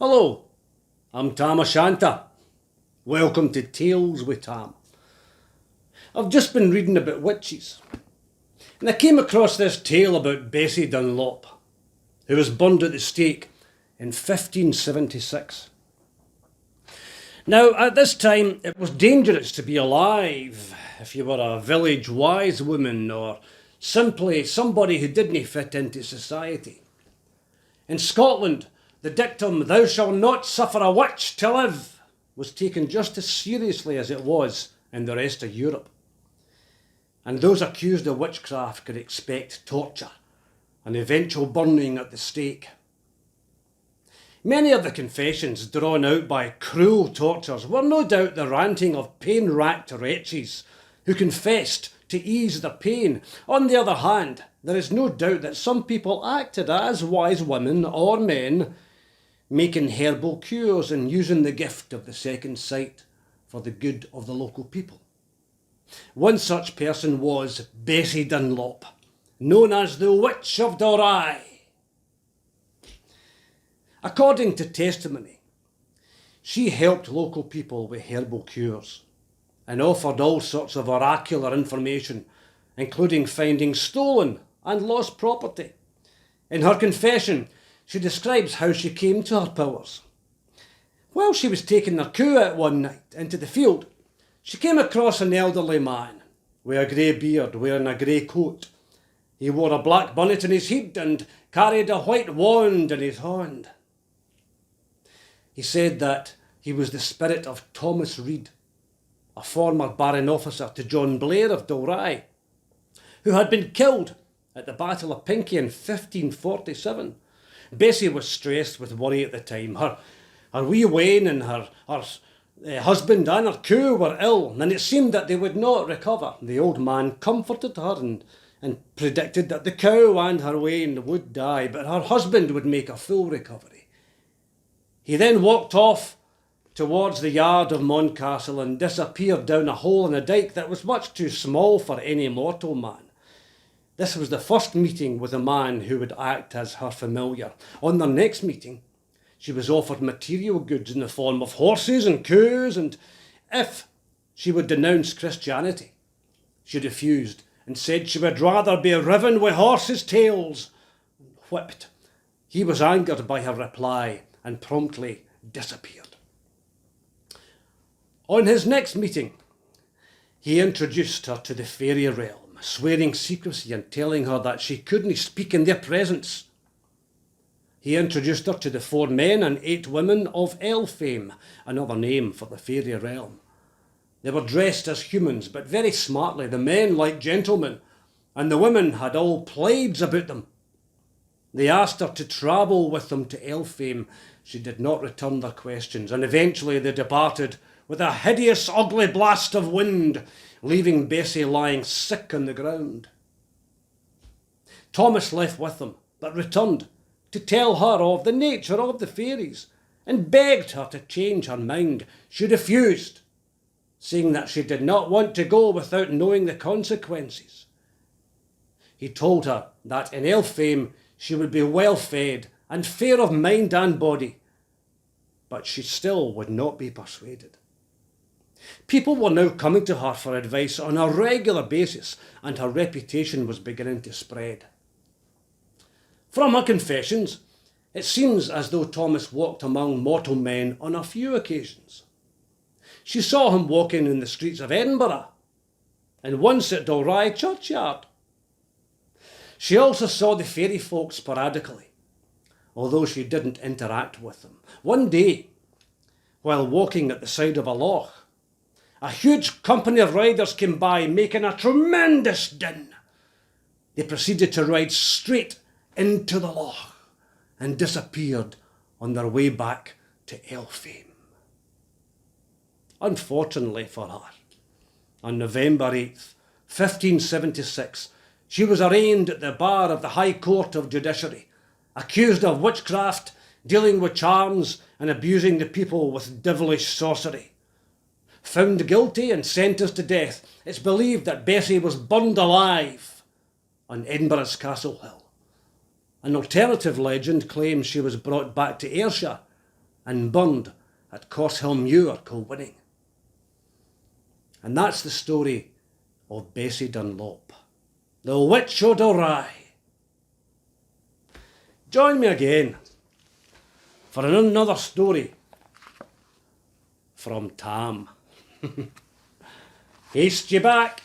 Hello, I'm Tam Shanter. Welcome to Tales with Tam. I've just been reading about witches, and I came across this tale about Bessie Dunlop, who was burned at the stake in 1576. Now, at this time, it was dangerous to be alive if you were a village wise woman or simply somebody who didn't fit into society. In Scotland, the dictum, "Thou shalt not suffer a witch to live," was taken just as seriously as it was in the rest of Europe. And those accused of witchcraft could expect torture and eventual burning at the stake. Many of the confessions drawn out by cruel tortures were no doubt the ranting of pain-racked wretches who confessed to ease their pain. On the other hand, there is no doubt that some people acted as wise women or men, making herbal cures and using the gift of the second sight for the good of the local people. One such person was Bessie Dunlop, known as the Witch of Dalry. According to testimony, she helped local people with herbal cures and offered all sorts of oracular information, including finding stolen and lost property. In her confession, she describes how she came to her powers. While she was taking her coo out one night into the field, she came across an elderly man with a grey beard wearing a grey coat. He wore a black bonnet on his head and carried a white wand in his hand. He said that he was the spirit of Thomas Reid, a former Baron officer to John Blair of Dalry, who had been killed at the Battle of Pinkie in 1547. Bessie was stressed with worry at the time. Her wee Wayne and her husband and her coo were ill, and it seemed that they would not recover. The old man comforted her and predicted that the cow and her Wayne would die, but her husband would make a full recovery. He then walked off towards the yard of Moncastle and disappeared down a hole in a dyke that was much too small for any mortal man. This was the first meeting with a man who would act as her familiar. On their next meeting, she was offered material goods in the form of horses and coos, and if she would denounce Christianity, she refused and said she would rather be riven with horses' tails and whipped. He was angered by her reply and promptly disappeared. On his next meeting, he introduced her to the fairy realm, swearing secrecy and telling her that she couldn't speak in their presence. He introduced her to the 4 men and 8 women of Elfame, another name for the fairy realm. They were dressed as humans, but very smartly, the men like gentlemen, and the women had all plaids about them. They asked her to travel with them to Elfame. She did not return their questions, and eventually they departed with a hideous, ugly blast of wind, leaving Bessie lying sick on the ground. Thomas left with them, but returned to tell her of the nature of the fairies, and begged her to change her mind. She refused, saying that she did not want to go without knowing the consequences. He told her that in Elfame she would be well fed and fair of mind and body, but she still would not be persuaded. People were now coming to her for advice on a regular basis, and her reputation was beginning to spread. From her confessions, it seems as though Thomas walked among mortal men on a few occasions. She saw him walking in the streets of Edinburgh, and once at Dalry churchyard. She also saw the fairy folk sporadically, although she didn't interact with them. One day, while walking at the side of a loch, a huge company of riders came by, making a tremendous din. They proceeded to ride straight into the loch and disappeared on their way back to Elfame. Unfortunately for her, on November 8th, 1576, she was arraigned at the bar of the High Court of Judiciary, accused of witchcraft, dealing with charms and abusing the people with devilish sorcery. Found guilty and sentenced to death, it's believed that Bessie was burned alive on Edinburgh's Castle Hill. An alternative legend claims she was brought back to Ayrshire and burned at Corshillmuir Kilwinning. And that's the story of Bessie Dunlop, the Witch o' Dalry. Join me again for another story from Tam. Haste ye back.